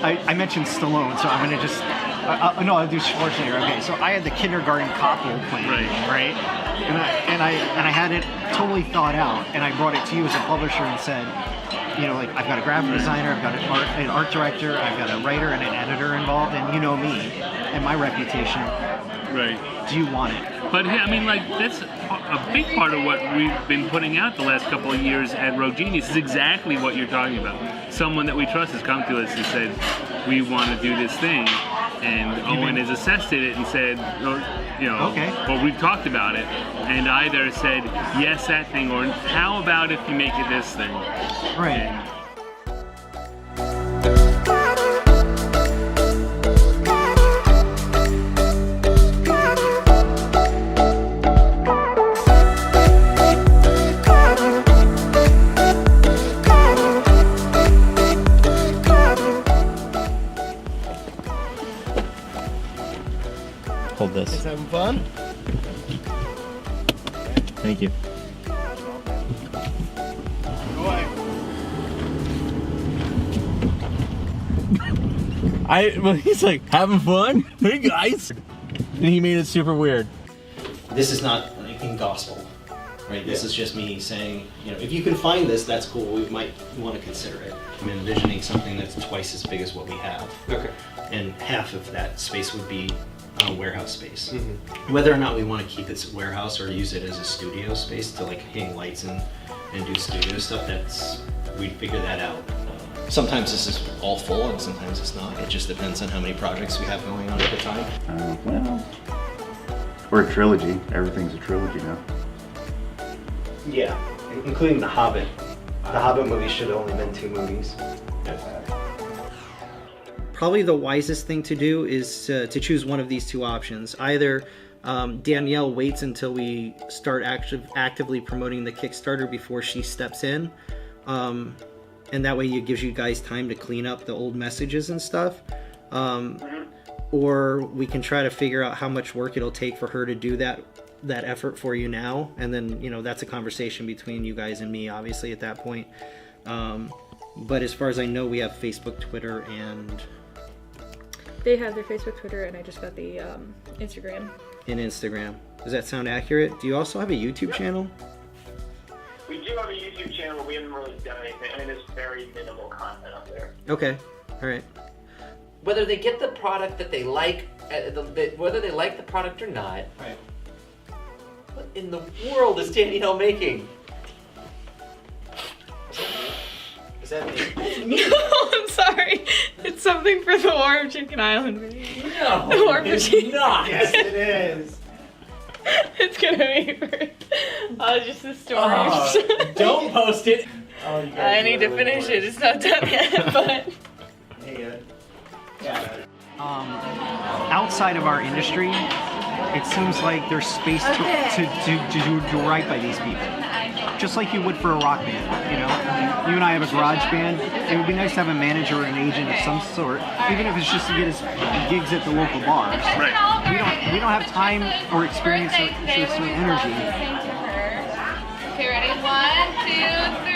I mentioned Stallone, so I'm gonna just no, I'll do Schwarzenegger. Okay, so I had the kindergarten couple plan, right? And I had it totally thought out, and I brought it to you as a publisher and said, you know, like, I've got a graphic designer, I've got an art director, I've got a writer and an editor involved, and you know me and my reputation. Right. Do you want it? But I mean, like, that's a big part of what we've been putting out the last couple of years at Rogue Genius is exactly what you're talking about. Someone that we trust has come to us and said, we want to do this thing. And Owen has assessed it and said, you know, okay. Well, we've talked about it, and either said, yes, that thing, or how about if you make it this thing? Right. And hold this. Is having fun? Thank you. Well, he's like, having fun? Hey guys! And he made it super weird. This is not anything gospel, right? This is just me saying, you know, if you can find this, that's cool. We might want to consider it. I'm envisioning something that's twice as big as what we have. Okay. And half of that space would be warehouse space. Mm-hmm. Whether or not we want to keep it warehouse or use it as a studio space to like hang lights and do studio stuff, we'd figure that out. Sometimes this is all full and sometimes it's not. It just depends on how many projects we have going on at the time. Well, or a trilogy. Everything's a trilogy now. Yeah, including The Hobbit. The Hobbit movie should have only been 2 movies. Probably the wisest thing to do is to choose one of these two options. Either Danielle waits until we start actively promoting the Kickstarter before she steps in, and that way it gives you guys time to clean up the old messages and stuff. Or we can try to figure out how much work it'll take for her to do that effort for you now, and then, you know, that's a conversation between you guys and me, obviously, at that point. But as far as I know, we have Facebook, Twitter, and... They have their Facebook, Twitter, and I just got the Instagram. And Instagram. Does that sound accurate? Do you also have a YouTube channel? We do have a YouTube channel, but we haven't really done anything. I mean, there's very minimal content up there. Okay. All right. Whether they get the product that they like, whether they like the product or not, right. What in the world is Danielle making? Is that me? I'm sorry. It's something for the War of Chicken Island video. No, the War of it's Chicken. not. Yes, it is. It's gonna be for just the story. Don't post it. Oh, I need to finish it. It's not done yet, but. Hey, outside of our industry, it seems like there's space to do right by these people. Just like you would for a rock band, you know? You and I have a garage band. It would be nice to have a manager or an agent of some sort, even if it's just to get us gigs at the local bars. Right. We don't have time or experience or energy. Okay, ready? 1, 2, 3.